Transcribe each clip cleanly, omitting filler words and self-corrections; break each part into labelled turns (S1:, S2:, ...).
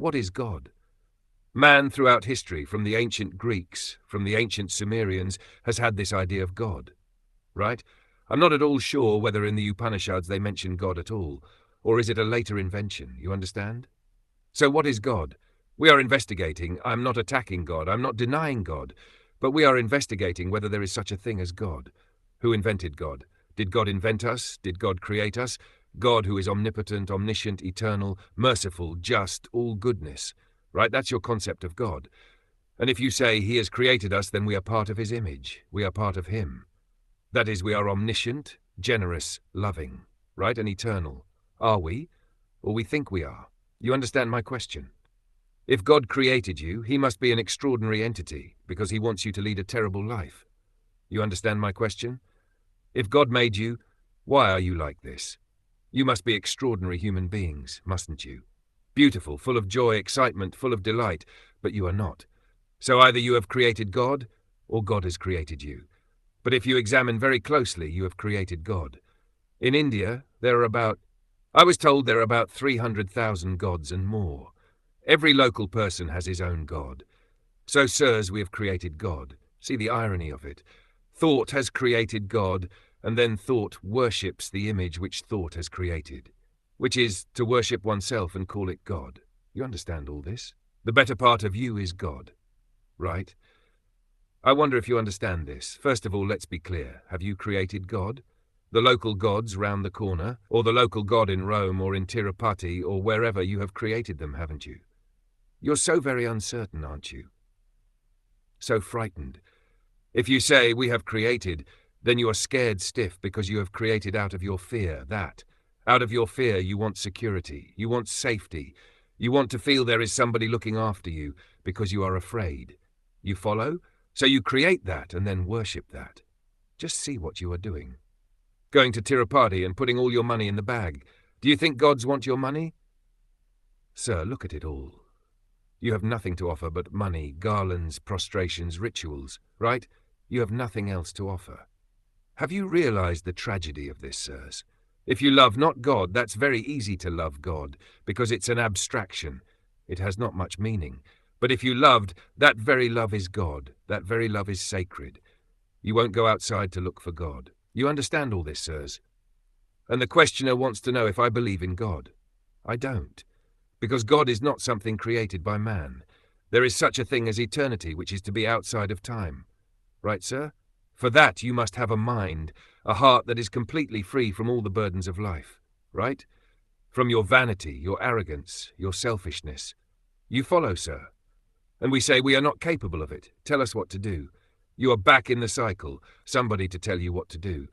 S1: What is God? Man throughout history, from the ancient Greeks, from the ancient Sumerians, has had this idea of God, right? I'm not at all sure whether in the Upanishads they mention God at all, or is it a later invention, you understand? So what is God? We are investigating. I'm not attacking God, I'm not denying God, but we are investigating whether there is such a thing as God. Who invented God? Did God invent us? Did God create us? God who is omnipotent, omniscient, eternal, merciful, just, all goodness. Right? That's your concept of God. And if you say he has created us, then we are part of his image. We are part of him. That is, we are omniscient, generous, loving, right? And eternal. Are we? Or we think we are? You understand my question? If God created you, he must be an extraordinary entity, because he wants you to lead a terrible life. You understand my question? If God made you, why are you like this? You must be extraordinary human beings, mustn't you? Beautiful, full of joy, excitement, full of delight, but you are not. So either you have created God, or God has created you. But if you examine very closely, you have created God. In India, I was told there are about 300,000 gods and more. Every local person has his own god. So, sirs, we have created God. See the irony of it. Thought has created God, and then thought worships the image which thought has created, which is to worship oneself and call it God. You understand all this? The better part of you is God, right? I wonder if you understand this. First of all, let's be clear. Have you created God? The local gods round the corner, or the local god in Rome or in Tirupati or wherever, you have created them, haven't you? You're so very uncertain, aren't you? So frightened. If you say, we have created, then you are scared stiff because you have created out of your fear that. Out of your fear you want security, you want safety, you want to feel there is somebody looking after you because you are afraid. You follow? So you create that and then worship that. Just see what you are doing. Going to Tirupati and putting all your money in the bag. Do you think gods want your money? Sir, look at it all. You have nothing to offer but money, garlands, prostrations, rituals, right? You have nothing else to offer. Have you realized the tragedy of this, sirs? If you love not God, that's very easy to love God, because it's an abstraction. It has not much meaning. But if you loved, that very love is God. That very love is sacred. You won't go outside to look for God. You understand all this, sirs? And the questioner wants to know if I believe in God. I don't. Because God is not something created by man. There is such a thing as eternity, which is to be outside of time. Right, sir? For that you must have a mind, a heart that is completely free from all the burdens of life. Right? From your vanity, your arrogance, your selfishness. You follow, sir? And we say we are not capable of it. Tell us what to do. You are back in the cycle, somebody to tell you what to do.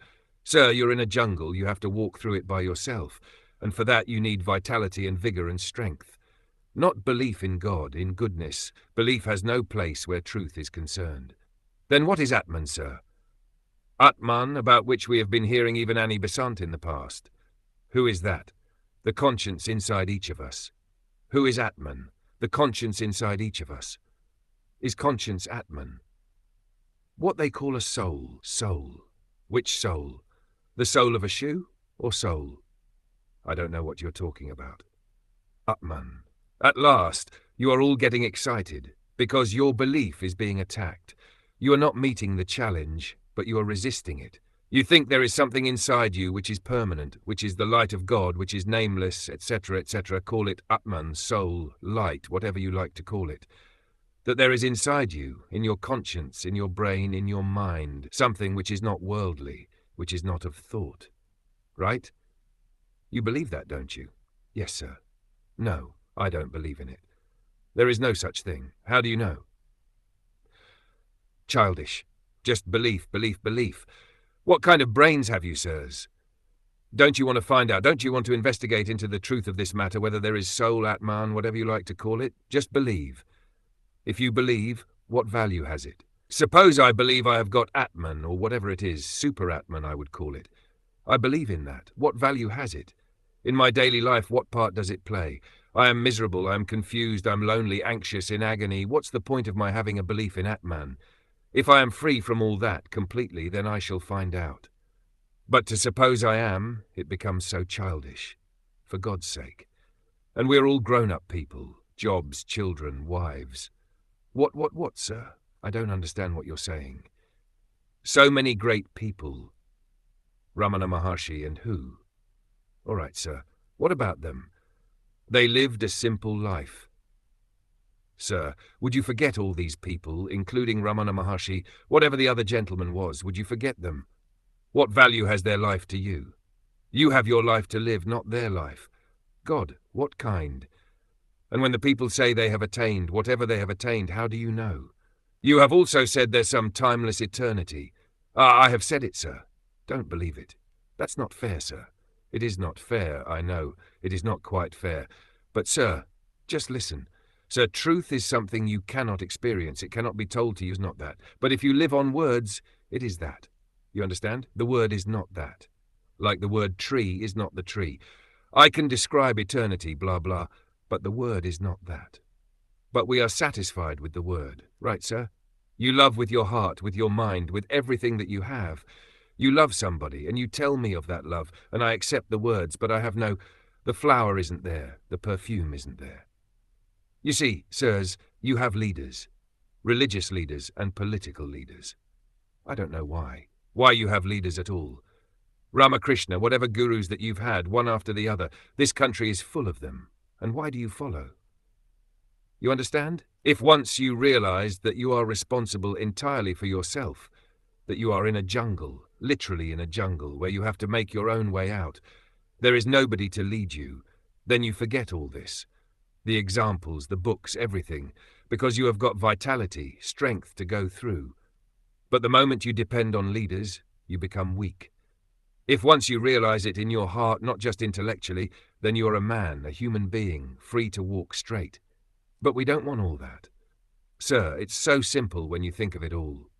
S1: Sir, you're in a jungle, you have to walk through it by yourself, and for that you need vitality and vigor and strength. Not belief in God, in goodness. Belief has no place where truth is concerned. Then what is Atman, sir? Atman, about which we have been hearing even Annie Besant in the past. Who is that? The conscience inside each of us. Who is Atman? The conscience inside each of us. Is conscience Atman? What they call a soul. Soul. Which soul? The soul of a shoe or soul? I don't know what you're talking about. Atman. At last, you are all getting excited, because your belief is being attacked. You are not meeting the challenge, but you are resisting it. You think there is something inside you which is permanent, which is the light of God, which is nameless, etc., etc. Call it Atman, soul, light, whatever you like to call it. That there is inside you, in your conscience, in your brain, in your mind, something which is not worldly, which is not of thought. Right? You believe that, don't you? Yes, sir. No, I don't believe in it. There is no such thing. How do you know? Childish. Just belief, belief, belief. What kind of brains have you, sirs? Don't you want to find out? Don't you want to investigate into the truth of this matter, whether there is soul, Atman, whatever you like to call it? Just believe. If you believe, what value has it? Suppose I believe I have got Atman, or whatever it is, super Atman I would call it. I believe in that. What value has it? In my daily life, what part does it play? I am miserable, I am confused, I'm lonely, anxious, in agony. What's the point of my having a belief in Atman? If I am free from all that completely, then I shall find out. But to suppose I am, it becomes so childish. For God's sake. And we're all grown-up people. jobs, children, wives. What, sir? I don't understand what you're saying. So many great people. Ramana Maharshi and who? All right, sir. What about them? They lived a simple life. Sir, would you forget all these people, including Ramana Maharshi, whatever the other gentleman was, would you forget them? What value has their life to you? You have your life to live, not their life. God, what kind? And when the people say they have attained, whatever they have attained, how do you know? You have also said there's some timeless eternity. I have said it, sir. Don't believe it. That's not fair, sir. It is not fair, I know. It is not quite fair. But, sir, just listen. Sir, truth is something you cannot experience. It cannot be told to you, it's not that. But if you live on words, it is that. You understand? The word is not that. Like the word tree is not the tree. I can describe eternity, blah, blah, but the word is not that. But we are satisfied with the word. Right, sir? You love with your heart, with your mind, with everything that you have. You love somebody, and you tell me of that love, and I accept the words, but I have no... The flower isn't there. The perfume isn't there. You see, sirs, you have leaders. Religious leaders and political leaders. I don't know why you have leaders at all. Ramakrishna, whatever gurus that you've had, one after the other, this country is full of them. And why do you follow? You understand? If once you realized that you are responsible entirely for yourself, that you are in a jungle, literally in a jungle, where you have to make your own way out, there is nobody to lead you, then you forget all this. The examples, the books, everything, because you have got vitality, strength to go through. But the moment you depend on leaders, you become weak. If once you realize it in your heart, not just intellectually, then you're a man, a human being, free to walk straight. But we don't want all that. Sir, it's so simple when you think of it all.